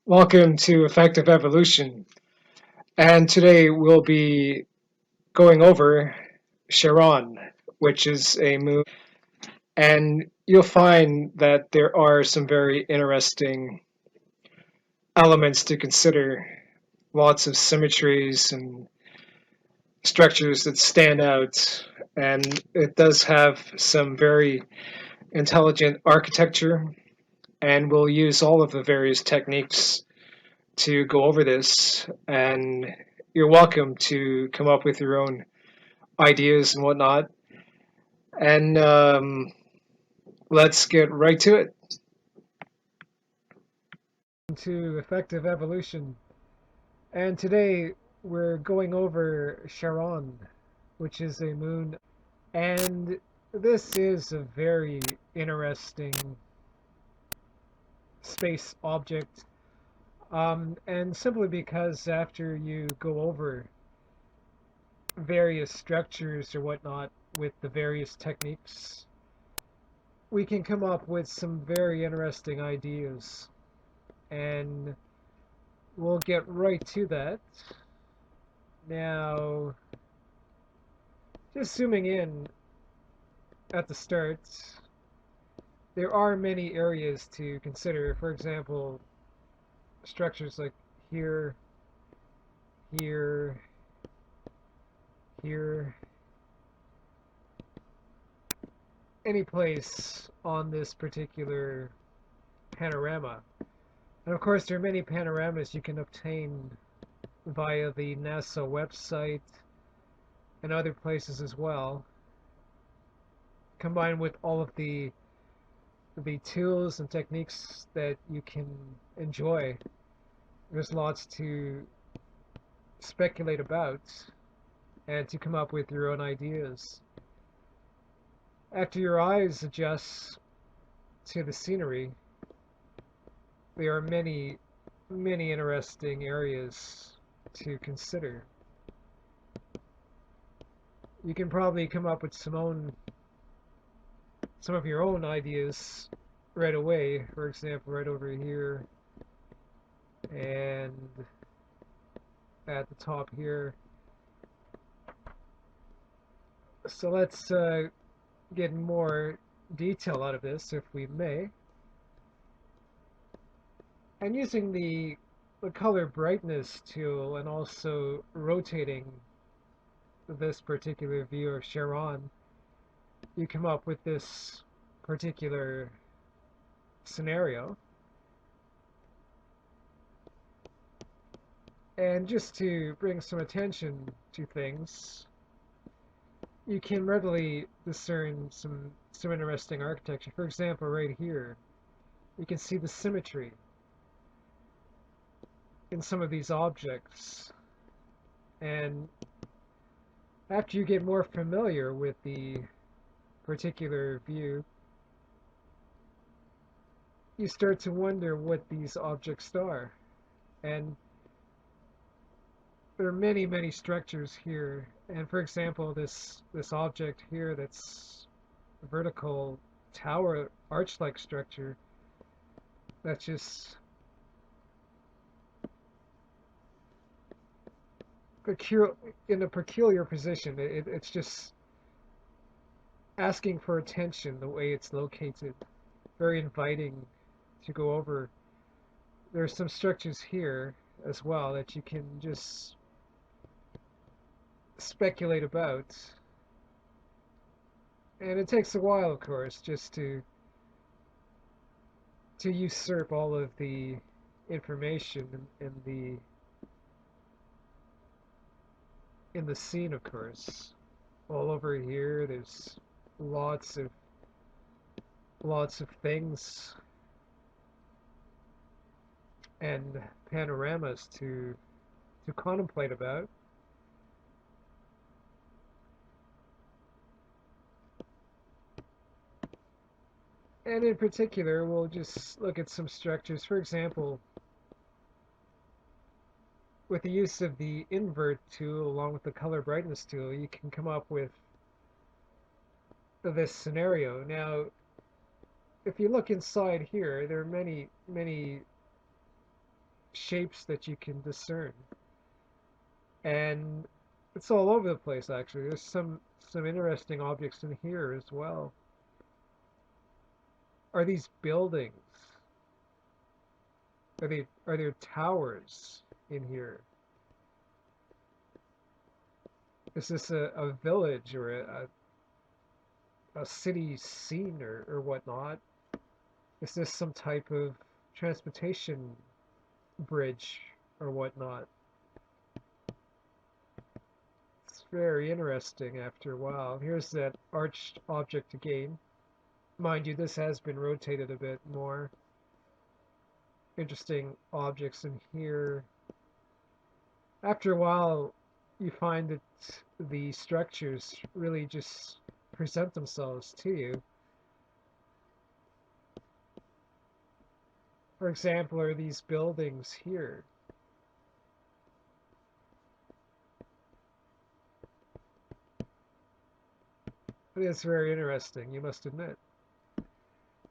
Welcome to Effective Evolution. And today we'll be going over Charon, which is a moon. And you'll find that there are some very interesting elements to consider. Lots of symmetries and structures that stand out. And it does have some very intelligent architecture. And we'll use all of the various techniques to go over this, and you're welcome to come up with your own ideas and whatnot. And let's get right to it. To Effective Evolution. And today we're going over Charon, which is a moon. And this is a very interesting space object. And simply because after you go over various structures or whatnot with the various techniques, we can come up with some very interesting ideas. And we'll get right to that. Now, just zooming in at the start, there are many areas to consider. For example, structures like here, here, here, any place on this particular panorama. And of course, there are many panoramas you can obtain via the NASA website and other places as well, combined with all of the tools and techniques that you can enjoy. There's lots to speculate about and to come up with your own ideas. After your eyes adjust to the scenery, there are many, many interesting areas to consider. You can probably come up with some of your own ideas right away. For example, right over here and at the top here. So let's get more detail out of this, if we may. And using the color brightness tool and also rotating this particular view of Charon, you come up with this particular scenario. And just to bring some attention to things, you can readily discern some interesting architecture. For example, right here, you can see the symmetry in some of these objects. And after you get more familiar with the particular view, you start to wonder what these objects are. And there are many, many structures here. And for example, this object here that's a vertical tower arch-like structure that's just in a peculiar position. It's just asking for attention the way it's located. Very inviting to go over. There are some structures here as well that you can just speculate about. And it takes a while, of course, just to usurp all of the information in the scene, of course. All over here, there's lots of lots of things and panoramas to contemplate about. And in particular, we'll just look at some structures. For example, with the use of the invert tool along with the color brightness tool, you can come up with this scenario. Now, if you look inside here, there are many, many shapes that you can discern. And it's all over the place actually. There's some interesting objects in here as well. Are these buildings? Are there towers in here? Is this a village or a city scene or whatnot? Is this some type of transportation bridge or whatnot? It's very interesting after a while. Here's that arched object again. Mind you, this has been rotated a bit more. Interesting objects in here. After a while, you find that the structures really just present themselves to you. For example, are these buildings here? It is very interesting, you must admit.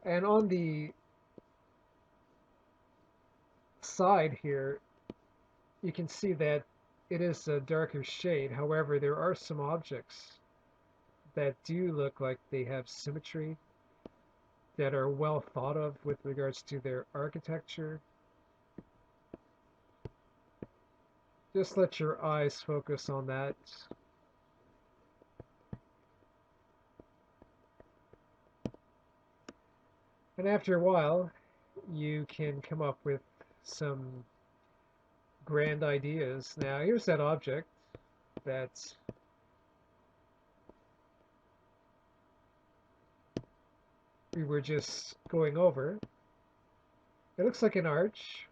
And on the side here, you can see that it is a darker shade. However, there are some objects that do look like they have symmetry, that are well thought of with regards to their architecture. Just let your eyes focus on that. And after a while, you can come up with some grand ideas. Now, here's that object that we were just going over. It looks like an arch,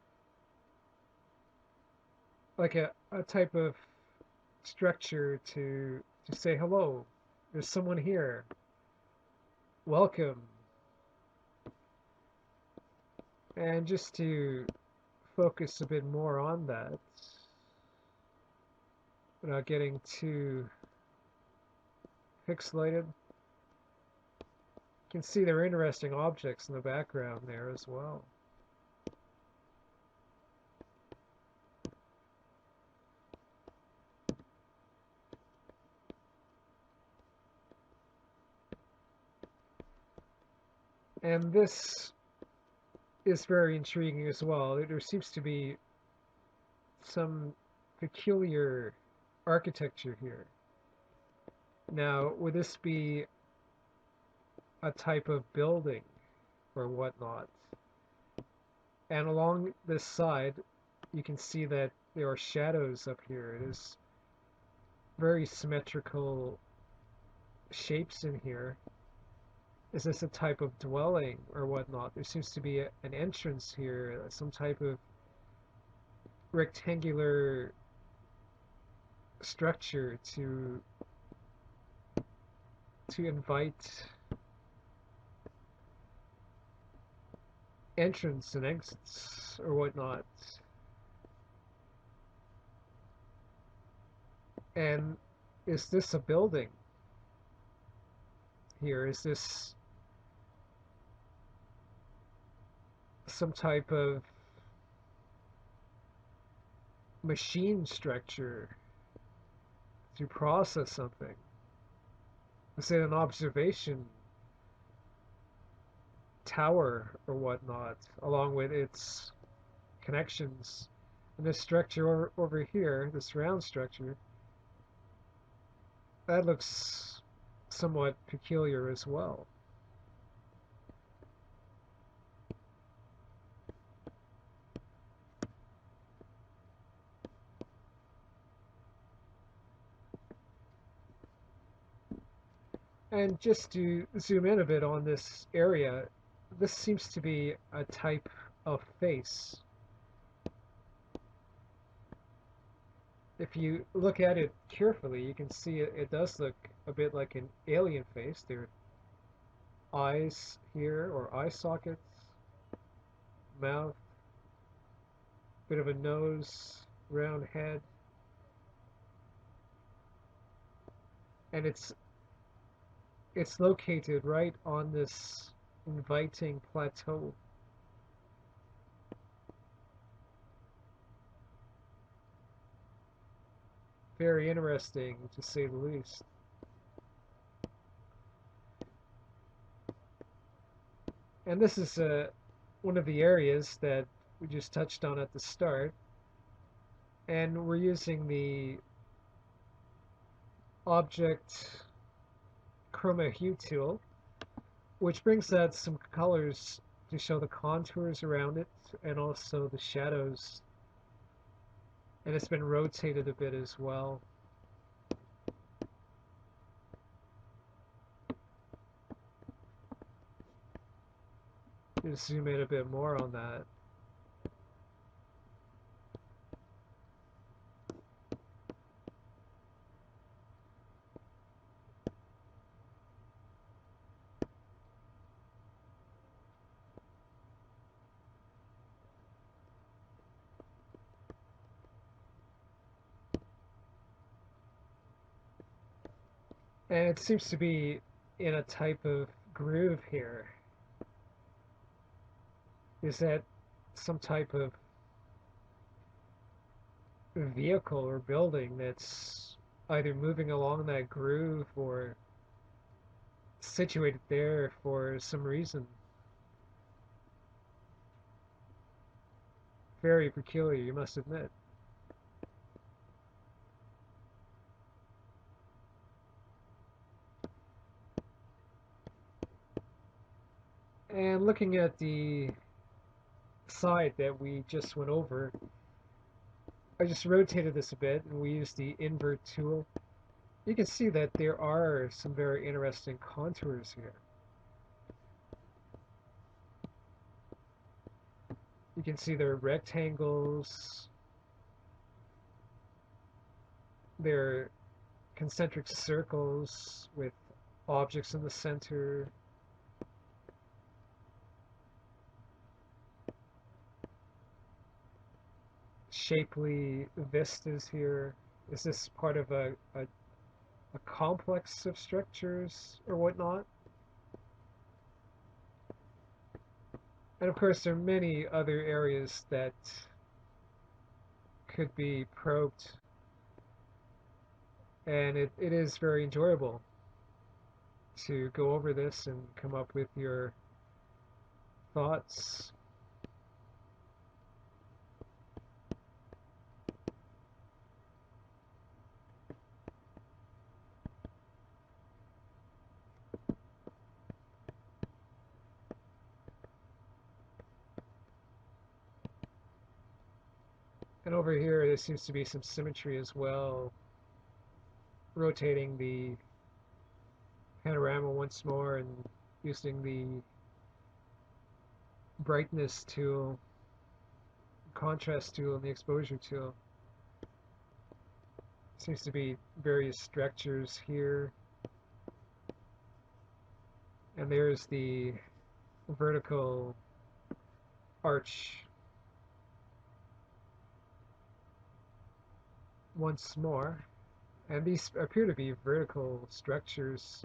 like a type of structure to say hello. There's someone here. Welcome. And just to focus a bit more on that, without getting too pixelated, you can see there are interesting objects in the background there as well. And this is very intriguing as well. There seems to be some peculiar architecture here. Now, would this be a type of building or whatnot? And along this side, you can see that there are shadows up here. It is very symmetrical shapes in here. Is this a type of dwelling or whatnot? There seems to be an entrance here, some type of rectangular structure to invite entrance and exits or whatnot. And is this a building here? Is this some type of machine structure to process something? Is it an observation tower or whatnot, along with its connections? And this structure over here, this round structure, that looks somewhat peculiar as well. And just to zoom in a bit on this area, this seems to be a type of face. If you look at it carefully, you can see it does look a bit like an alien face. There are eyes here, or eye sockets, mouth, bit of a nose, round head. And it's located right on this inviting plateau. very interesting to say the least. And this is one of the areas that we just touched on at the start. And we're using the object chroma hue tool, which brings out some colors to show the contours around it and also the shadows. And it's been rotated a bit as well. Just zoom in a bit more on that. And it seems to be in a type of groove here. Is that some type of vehicle or building that's either moving along that groove or situated there for some reason? Very peculiar, you must admit. And looking at the side that we just went over, I just rotated this a bit and we used the invert tool. You can see that there are some very interesting contours here. You can see there are rectangles, there are concentric circles with objects in the center. Shapely vistas here. Is this part of a complex of structures or whatnot? And of course, there are many other areas that could be probed, and it is very enjoyable to go over this and come up with your thoughts. And over here, there seems to be some symmetry as well, rotating the panorama once more and using the brightness tool, contrast tool, and the exposure tool. Seems to be various structures here. And there's the vertical arch once more. And these appear to be vertical structures.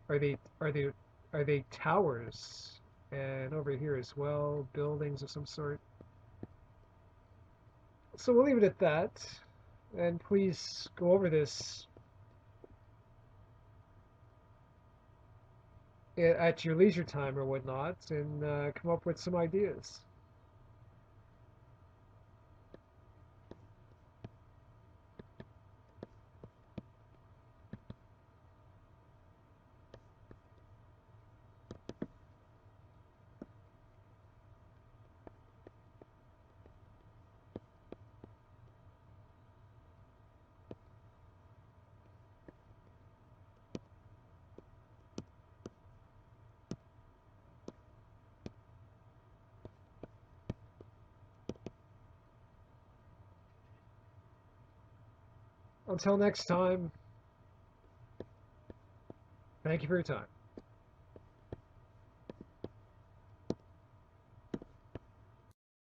Are they towers? And over here as well, buildings of some sort. So we'll leave it at that. And please go over this at your leisure time or whatnot and come up with some ideas. Until next time, thank you for your time.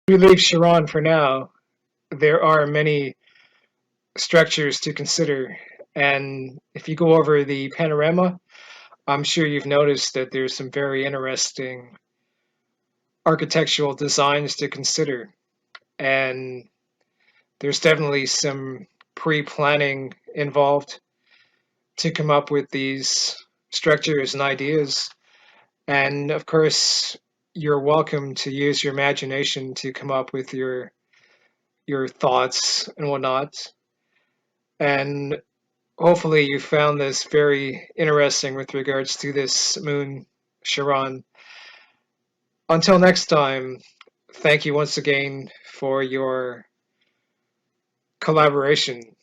We leave Charon for now. There are many structures to consider, and if you go over the panorama, I'm sure you've noticed that there's some very interesting architectural designs to consider, and there's definitely some pre-planning involved to come up with these structures and ideas. And of course, you're welcome to use your imagination to come up with your thoughts and whatnot. And hopefully you found this very interesting with regards to this moon, Charon. Until next time, thank you once again for your collaboration.